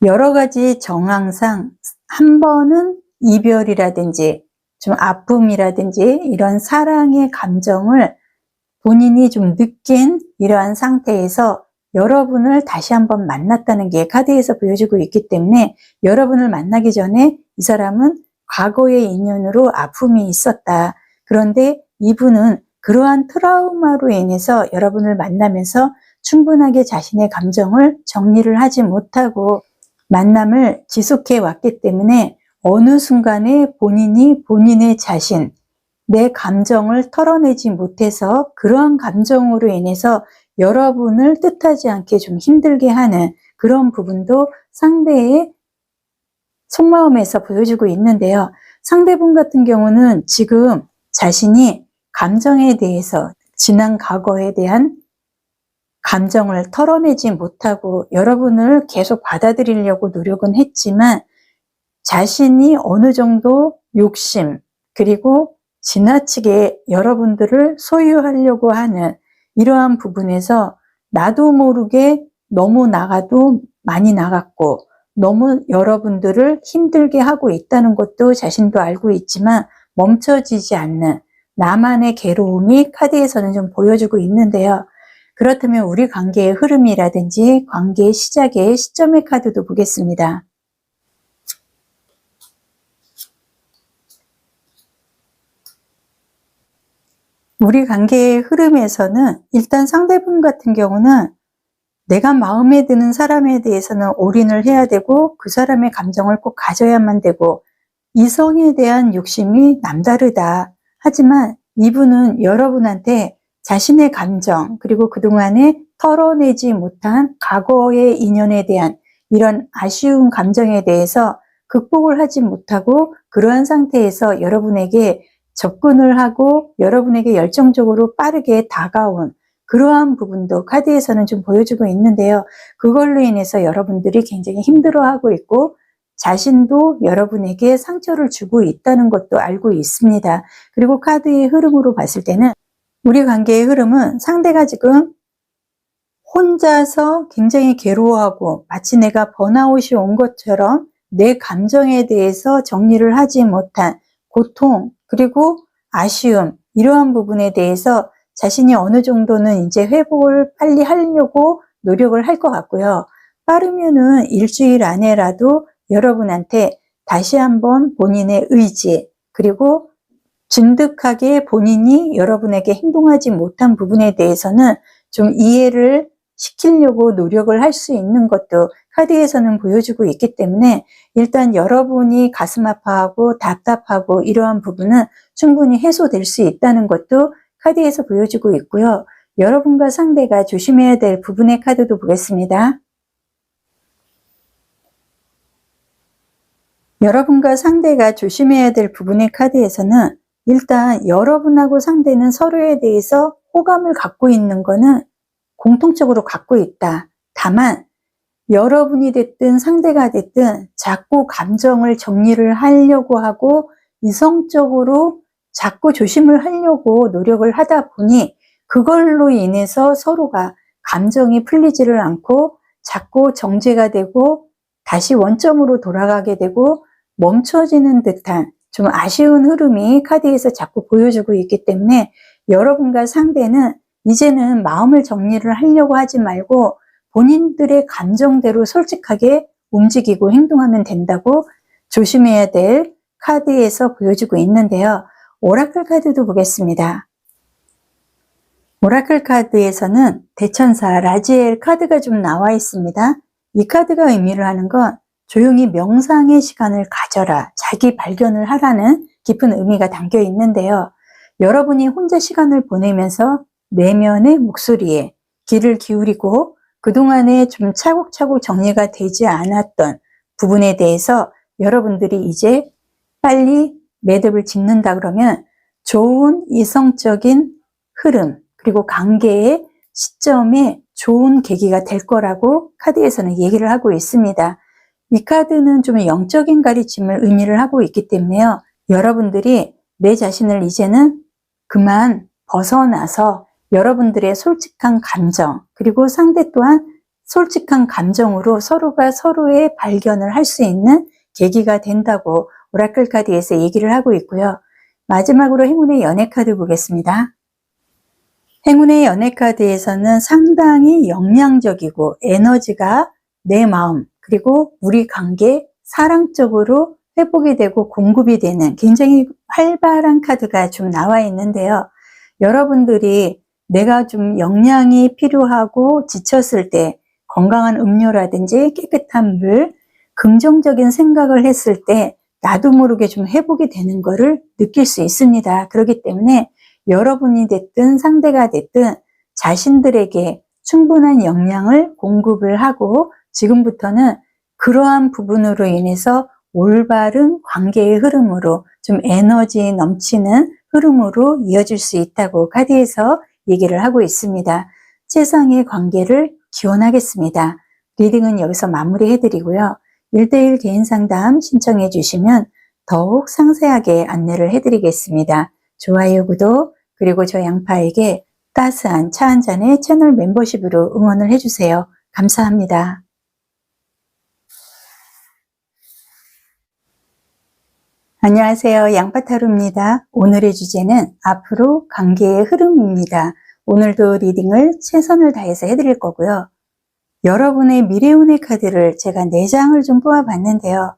여러 가지 정황상 한 번은 이별이라든지 좀 아픔이라든지 이런 사랑의 감정을 본인이 좀 느낀 이러한 상태에서 여러분을 다시 한번 만났다는 게 카드에서 보여주고 있기 때문에 여러분을 만나기 전에 이 사람은 과거의 인연으로 아픔이 있었다. 그런데 이분은 그러한 트라우마로 인해서 여러분을 만나면서 충분하게 자신의 감정을 정리를 하지 못하고 만남을 지속해 왔기 때문에 어느 순간에 본인이 본인의 자신, 내 감정을 털어내지 못해서 그러한 감정으로 인해서 여러분을 뜻하지 않게 좀 힘들게 하는 그런 부분도 상대의 속마음에서 보여주고 있는데요. 상대분 같은 경우는 지금 자신이 감정에 대해서 지난 과거에 대한 감정을 털어내지 못하고 여러분을 계속 받아들이려고 노력은 했지만 자신이 어느 정도 욕심, 그리고 지나치게 여러분들을 소유하려고 하는 이러한 부분에서 나도 모르게 너무 나가도 많이 나갔고 너무 여러분들을 힘들게 하고 있다는 것도 자신도 알고 있지만 멈춰지지 않는 나만의 괴로움이 카드에서는 좀 보여주고 있는데요. 그렇다면 우리 관계의 흐름이라든지 관계의 시작의 시점의 카드도 보겠습니다. 우리 관계의 흐름에서는 일단 상대분 같은 경우는 내가 마음에 드는 사람에 대해서는 올인을 해야 되고 그 사람의 감정을 꼭 가져야만 되고 이성에 대한 욕심이 남다르다. 하지만 이분은 여러분한테 자신의 감정 그리고 그동안에 털어내지 못한 과거의 인연에 대한 이런 아쉬운 감정에 대해서 극복을 하지 못하고 그러한 상태에서 여러분에게 접근을 하고 여러분에게 열정적으로 빠르게 다가온 그러한 부분도 카드에서는 좀 보여주고 있는데요. 그걸로 인해서 여러분들이 굉장히 힘들어하고 있고 자신도 여러분에게 상처를 주고 있다는 것도 알고 있습니다. 그리고 카드의 흐름으로 봤을 때는 우리 관계의 흐름은 상대가 지금 혼자서 굉장히 괴로워하고 마치 내가 번아웃이 온 것처럼 내 감정에 대해서 정리를 하지 못한 고통 그리고 아쉬움 이러한 부분에 대해서 자신이 어느 정도는 이제 회복을 빨리 하려고 노력을 할 것 같고요. 빠르면은 일주일 안에라도 여러분한테 다시 한번 본인의 의지 그리고 진득하게 본인이 여러분에게 행동하지 못한 부분에 대해서는 좀 이해를 시키려고 노력을 할 수 있는 것도 카드에서는 보여주고 있기 때문에 일단 여러분이 가슴 아파하고 답답하고 이러한 부분은 충분히 해소될 수 있다는 것도 카드에서 보여주고 있고요. 여러분과 상대가 조심해야 될 부분의 카드도 보겠습니다. 여러분과 상대가 조심해야 될 부분의 카드에서는 일단 여러분하고 상대는 서로에 대해서 호감을 갖고 있는 거는 공통적으로 갖고 있다. 다만 여러분이 됐든 상대가 됐든 자꾸 감정을 정리를 하려고 하고 이성적으로 자꾸 조심을 하려고 노력을 하다 보니 그걸로 인해서 서로가 감정이 풀리지를 않고 자꾸 정제가 되고 다시 원점으로 돌아가게 되고 멈춰지는 듯한 좀 아쉬운 흐름이 카드에서 자꾸 보여주고 있기 때문에 여러분과 상대는 이제는 마음을 정리를 하려고 하지 말고 본인들의 감정대로 솔직하게 움직이고 행동하면 된다고 조심해야 될 카드에서 보여주고 있는데요. 오라클 카드도 보겠습니다. 오라클 카드에서는 대천사 라지엘 카드가 좀 나와 있습니다. 이 카드가 의미를 하는 건 조용히 명상의 시간을 가져라, 자기 발견을 하라는 깊은 의미가 담겨 있는데요. 여러분이 혼자 시간을 보내면서 내면의 목소리에 귀를 기울이고 그동안에 좀 차곡차곡 정리가 되지 않았던 부분에 대해서 여러분들이 이제 빨리 매듭을 짓는다 그러면 좋은 이성적인 흐름 그리고 관계의 시점에 좋은 계기가 될 거라고 카드에서는 얘기를 하고 있습니다. 이 카드는 좀 영적인 가르침을 의미를 하고 있기 때문에요. 여러분들이 내 자신을 이제는 그만 벗어나서 여러분들의 솔직한 감정 그리고 상대 또한 솔직한 감정으로 서로가 서로의 발견을 할 수 있는 계기가 된다고 오라클 카드에서 얘기를 하고 있고요. 마지막으로 행운의 연애 카드 보겠습니다. 행운의 연애 카드에서는 상당히 영향적이고 에너지가 내 마음 그리고 우리 관계 사랑적으로 회복이 되고 공급이 되는 굉장히 활발한 카드가 좀 나와 있는데요. 여러분들이 내가 좀 영양이 필요하고 지쳤을 때 건강한 음료라든지 깨끗한 물, 긍정적인 생각을 했을 때 나도 모르게 좀 회복이 되는 거를 느낄 수 있습니다. 그렇기 때문에 여러분이 됐든 상대가 됐든 자신들에게 충분한 영양을 공급을 하고 지금부터는 그러한 부분으로 인해서 올바른 관계의 흐름으로 좀 에너지 넘치는 흐름으로 이어질 수 있다고 카드에서 얘기를 하고 있습니다. 세상의 관계를 기원하겠습니다. 리딩은 여기서 마무리해드리고요. 1대1 개인 상담 신청해 주시면 더욱 상세하게 안내를 해드리겠습니다. 좋아요, 구독, 그리고 저 양파에게 따스한 차 한 잔의 채널 멤버십으로 응원을 해주세요. 감사합니다. 안녕하세요. 양파타로입니다. 오늘의 주제는 앞으로 관계의 흐름입니다. 오늘도 리딩을 최선을 다해서 해드릴 거고요. 여러분의 미래운의 카드를 제가 4장을 좀 뽑아봤는데요.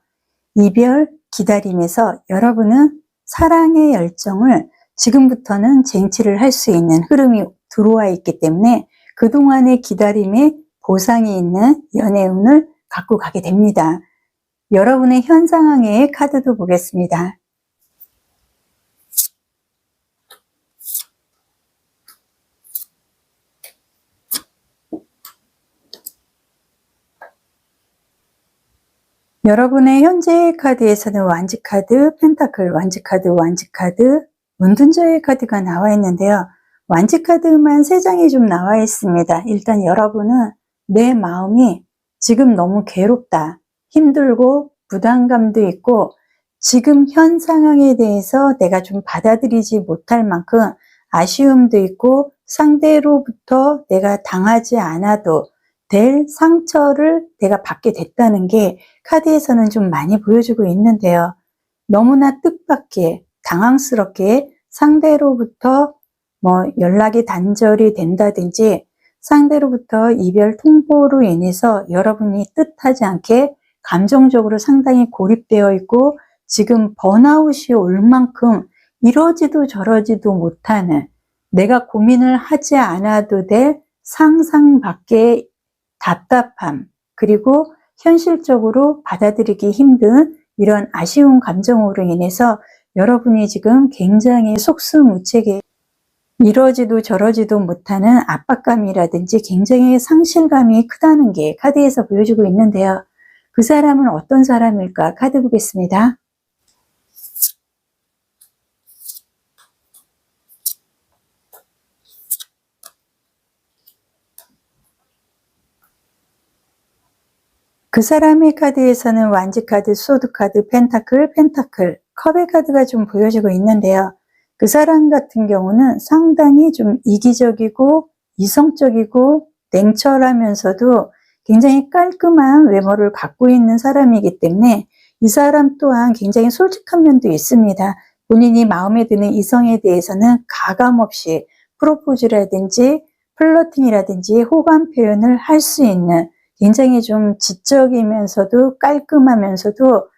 이별, 기다림에서 여러분은 사랑의 열정을 지금부터는 쟁취를 할 수 있는 흐름이 들어와 있기 때문에 그동안의 기다림에 보상이 있는 연애운을 갖고 가게 됩니다. 여러분의 현 상황의 카드도 보겠습니다. 여러분의 현재의 카드에서는 완지 카드, 펜타클, 완지 카드, 완지 카드, 은둔자의 카드가 나와 있는데요. 완지 카드만 3장이 좀 나와 있습니다. 일단 여러분은 내 마음이 지금 너무 괴롭다, 힘들고 부담감도 있고 지금 현 상황에 대해서 내가 좀 받아들이지 못할 만큼 아쉬움도 있고 상대로부터 내가 당하지 않아도 될 상처를 내가 받게 됐다는 게 카드에서는 좀 많이 보여주고 있는데요. 너무나 뜻밖의 당황스럽게 상대로부터 연락이 단절이 된다든지 상대로부터 이별 통보로 인해서 여러분이 뜻하지 않게 감정적으로 상당히 고립되어 있고 지금 번아웃이 올 만큼 이러지도 저러지도 못하는, 내가 고민을 하지 않아도 될 상상 밖의 답답함, 그리고 현실적으로 받아들이기 힘든 이런 아쉬운 감정으로 인해서 여러분이 지금 굉장히 속수무책에 이러지도 저러지도 못하는 압박감이라든지 굉장히 상실감이 크다는 게 카드에서 보여주고 있는데요. 그 사람은 어떤 사람일까? 카드 보겠습니다. 그 사람의 카드에서는 완지 카드, 소드 카드, 펜타클, 컵의 카드가 좀 보여지고 있는데요. 그 사람 같은 경우는 상당히 좀 이기적이고 이성적이고 냉철하면서도 굉장히 깔끔한 외모를 갖고 있는 사람이기 때문에 이 사람 또한 굉장히 솔직한 면도 있습니다. 본인이 마음에 드는 이성에 대해서는 가감없이 프로포즈라든지 플러팅이라든지 호감 표현을 할 수 있는 굉장히 좀 지적이면서도 깔끔하면서도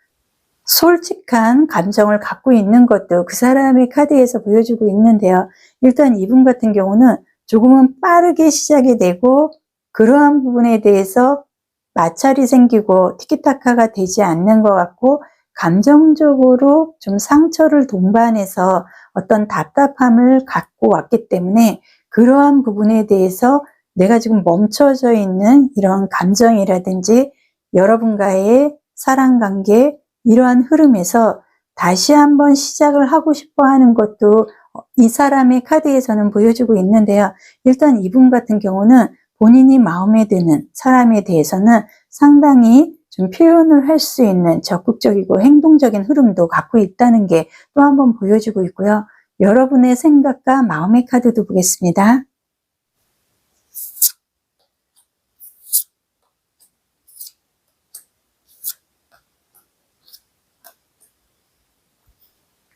솔직한 감정을 갖고 있는 것도 그 사람의 카드에서 보여주고 있는데요. 일단 이분 같은 경우는 조금은 빠르게 시작이 되고 그러한 부분에 대해서 마찰이 생기고 티키타카가 되지 않는 것 같고 감정적으로 좀 상처를 동반해서 어떤 답답함을 갖고 왔기 때문에 그러한 부분에 대해서 내가 지금 멈춰져 있는 이런 감정이라든지 여러분과의 사랑관계 이러한 흐름에서 다시 한번 시작을 하고 싶어 하는 것도 이 사람의 카드에서는 보여주고 있는데요. 일단 이분 같은 경우는 본인이 마음에 드는 사람에 대해서는 상당히 좀 표현을 할 수 있는 적극적이고 행동적인 흐름도 갖고 있다는 게 또 한 번 보여주고 있고요. 여러분의 생각과 마음의 카드도 보겠습니다.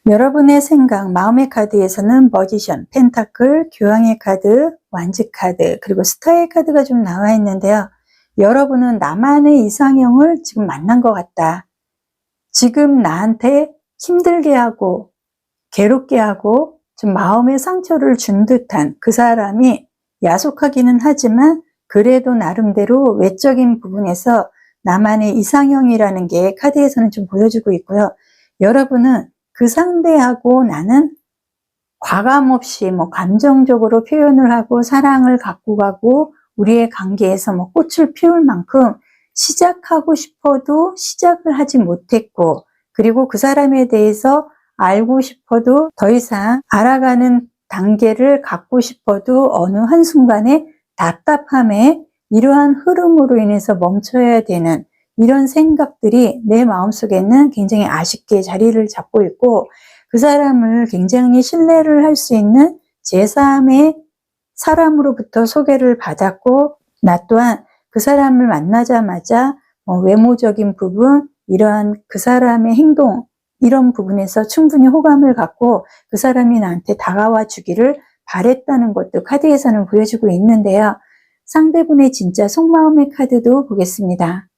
여러분의 생각, 마음의 카드에서는 머지션, 펜타클, 교황의 카드, 완지 카드, 그리고 스타의 카드가 좀 나와 있는데요. 여러분은 나만의 이상형을 지금 만난 것 같다. 지금 나한테 힘들게 하고 괴롭게 하고 좀 마음의 상처를 준 듯한 그 사람이 야속하기는 하지만 그래도 나름대로 외적인 부분에서 나만의 이상형이라는 게 카드에서는 좀 보여주고 있고요. 여러분은 그 상대하고 나는 과감없이 감정적으로 표현을 하고 사랑을 갖고 가고 우리의 관계에서 꽃을 피울 만큼 시작하고 싶어도 시작을 하지 못했고 그리고 그 사람에 대해서 알고 싶어도 더 이상 알아가는 단계를 갖고 싶어도 어느 한순간에 답답함에 이러한 흐름으로 인해서 멈춰야 되는 이런 생각들이 내 마음속에는 굉장히 아쉽게 자리를 잡고 있고 그 사람을 굉장히 신뢰를 할 수 있는 제3의 사람으로부터 소개를 받았고 나 또한 그 사람을 만나자마자 외모적인 부분, 이러한 그 사람의 행동 이런 부분에서 충분히 호감을 갖고 그 사람이 나한테 다가와 주기를 바랬다는 것도 카드에서는 보여주고 있는데요. 상대분의 진짜 속마음의 카드도 보겠습니다.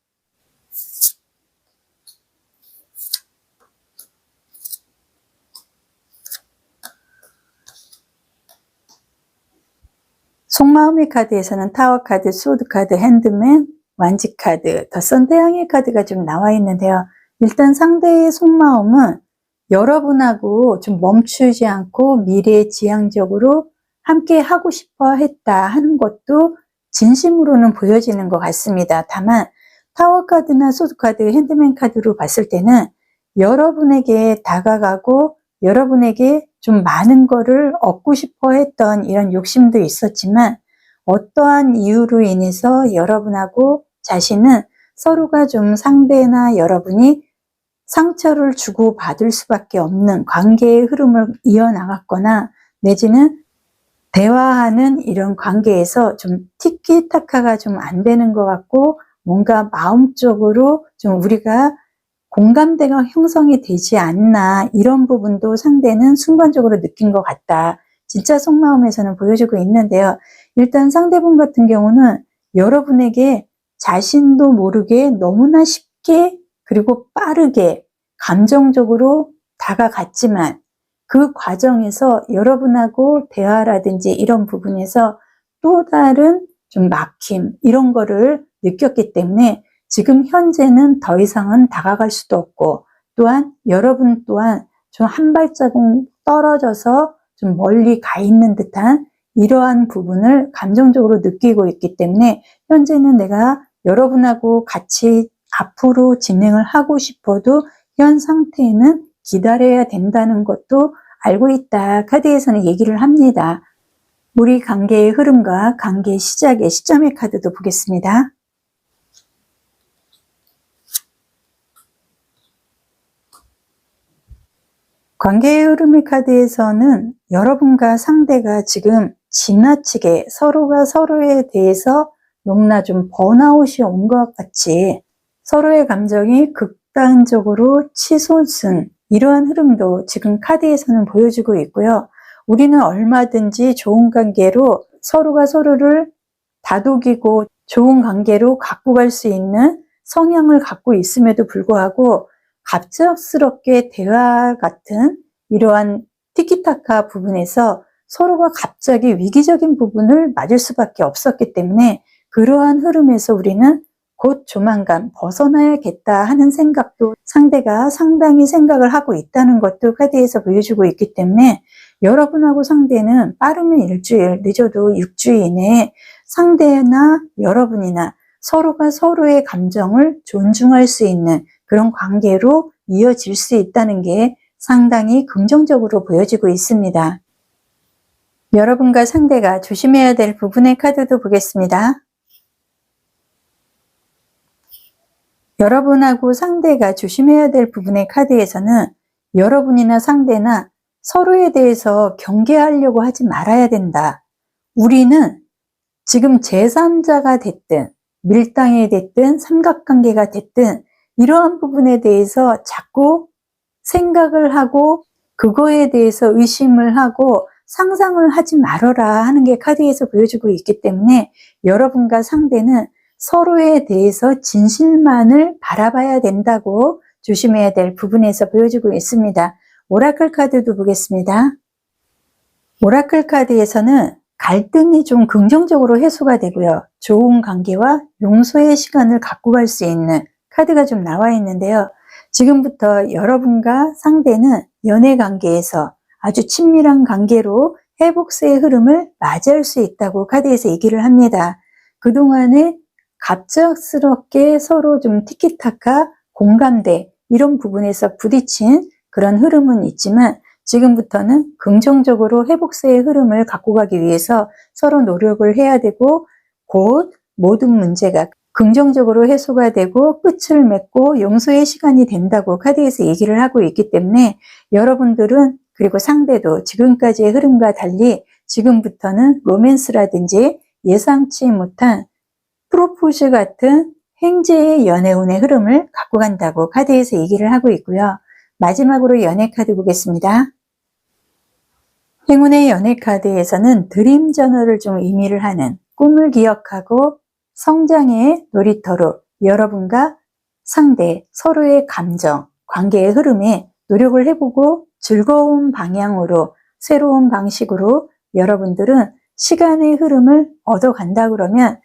속마음의 카드에서는 타워 카드, 소드 카드, 핸드맨, 완지 카드, 더 선 태양의 카드가 좀 나와 있는데요. 일단 상대의 속마음은 여러분하고 좀 멈추지 않고 미래지향적으로 함께 하고 싶어 했다 하는 것도 진심으로는 보여지는 것 같습니다. 다만 타워 카드나 소드 카드, 핸드맨 카드로 봤을 때는 여러분에게 다가가고 여러분에게 좀 많은 거를 얻고 싶어 했던 이런 욕심도 있었지만 어떠한 이유로 인해서 여러분하고 자신은 서로가 좀 상대나 여러분이 상처를 주고받을 수밖에 없는 관계의 흐름을 이어나갔거나 내지는 대화하는 이런 관계에서 좀 티키타카가 좀 안 되는 것 같고 뭔가 마음적으로 좀 우리가 공감대가 형성이 되지 않나 이런 부분도 상대는 순간적으로 느낀 것 같다. 진짜 속마음에서는 보여주고 있는데요. 일단 상대분 같은 경우는 여러분에게 자신도 모르게 너무나 쉽게 그리고 빠르게 감정적으로 다가갔지만 그 과정에서 여러분하고 대화라든지 이런 부분에서 또 다른 좀 막힘 이런 거를 느꼈기 때문에 지금 현재는 더 이상은 다가갈 수도 없고 또한 여러분 또한 좀 한 발자국 떨어져서 좀 멀리 가 있는 듯한 이러한 부분을 감정적으로 느끼고 있기 때문에 현재는 내가 여러분하고 같이 앞으로 진행을 하고 싶어도 현 상태에는 기다려야 된다는 것도 알고 있다. 카드에서는 얘기를 합니다. 우리 관계의 흐름과 관계의 시작의 시점의 카드도 보겠습니다. 관계의 흐름의 카드에서는 여러분과 상대가 지금 지나치게 서로가 서로에 대해서 너무나 좀 번아웃이 온 것 같이 서로의 감정이 극단적으로 치솟은 이러한 흐름도 지금 카드에서는 보여주고 있고요. 우리는 얼마든지 좋은 관계로 서로가 서로를 다독이고 좋은 관계로 갖고 갈 수 있는 성향을 갖고 있음에도 불구하고 갑작스럽게 대화 같은 이러한 티키타카 부분에서 서로가 갑자기 위기적인 부분을 맞을 수밖에 없었기 때문에 그러한 흐름에서 우리는 곧 조만간 벗어나야겠다 하는 생각도 상대가 상당히 생각을 하고 있다는 것도 카드에서 보여주고 있기 때문에 여러분하고 상대는 빠르면 일주일, 늦어도 6주 이내에 상대나 여러분이나 서로가 서로의 감정을 존중할 수 있는 그런 관계로 이어질 수 있다는 게 상당히 긍정적으로 보여지고 있습니다. 여러분과 상대가 조심해야 될 부분의 카드도 보겠습니다. 여러분하고 상대가 조심해야 될 부분의 카드에서는 여러분이나 상대나 서로에 대해서 경계하려고 하지 말아야 된다. 우리는 지금 제3자가 됐든 밀당이 됐든 삼각관계가 됐든 이러한 부분에 대해서 자꾸 생각을 하고 그거에 대해서 의심을 하고 상상을 하지 말아라 하는 게 카드에서 보여주고 있기 때문에 여러분과 상대는 서로에 대해서 진실만을 바라봐야 된다고 조심해야 될 부분에서 보여주고 있습니다. 오라클 카드도 보겠습니다. 오라클 카드에서는 갈등이 좀 긍정적으로 해소가 되고요. 좋은 관계와 용서의 시간을 갖고 갈 수 있는 카드가 좀 나와 있는데요. 지금부터 여러분과 상대는 연애 관계에서 아주 친밀한 관계로 회복세의 흐름을 맞이할 수 있다고 카드에서 얘기를 합니다. 그동안에 갑작스럽게 서로 좀 티키타카, 공감대 이런 부분에서 부딪힌 그런 흐름은 있지만 지금부터는 긍정적으로 회복세의 흐름을 갖고 가기 위해서 서로 노력을 해야 되고 곧 모든 문제가 긍정적으로 해소가 되고 끝을 맺고 용서의 시간이 된다고 카드에서 얘기를 하고 있기 때문에 여러분들은 그리고 상대도 지금까지의 흐름과 달리 지금부터는 로맨스라든지 예상치 못한 프로포즈 같은 횡재의 연애운의 흐름을 갖고 간다고 카드에서 얘기를 하고 있고요. 마지막으로 연애 카드 보겠습니다. 행운의 연애 카드에서는 드림 저널을 좀 의미를 하는 꿈을 기억하고 성장의 놀이터로 여러분과 상대, 서로의 감정, 관계의 흐름에 노력을 해보고 즐거운 방향으로 새로운 방식으로 여러분들은 시간의 흐름을 얻어간다 그러면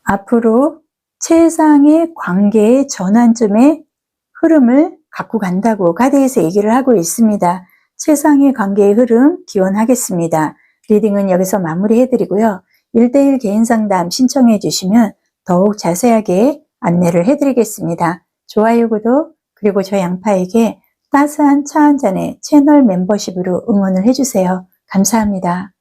앞으로 최상의 관계의 전환점의 흐름을 갖고 간다고 카드에서 얘기를 하고 있습니다. 최상의 관계의 흐름 기원하겠습니다. 리딩은 여기서 마무리해드리고요. 1대1 개인 상담 신청해 주시면 더욱 자세하게 안내를 해드리겠습니다. 좋아요, 구독, 그리고 저 양파에게 따스한 차 한 잔의 채널 멤버십으로 응원을 해주세요. 감사합니다.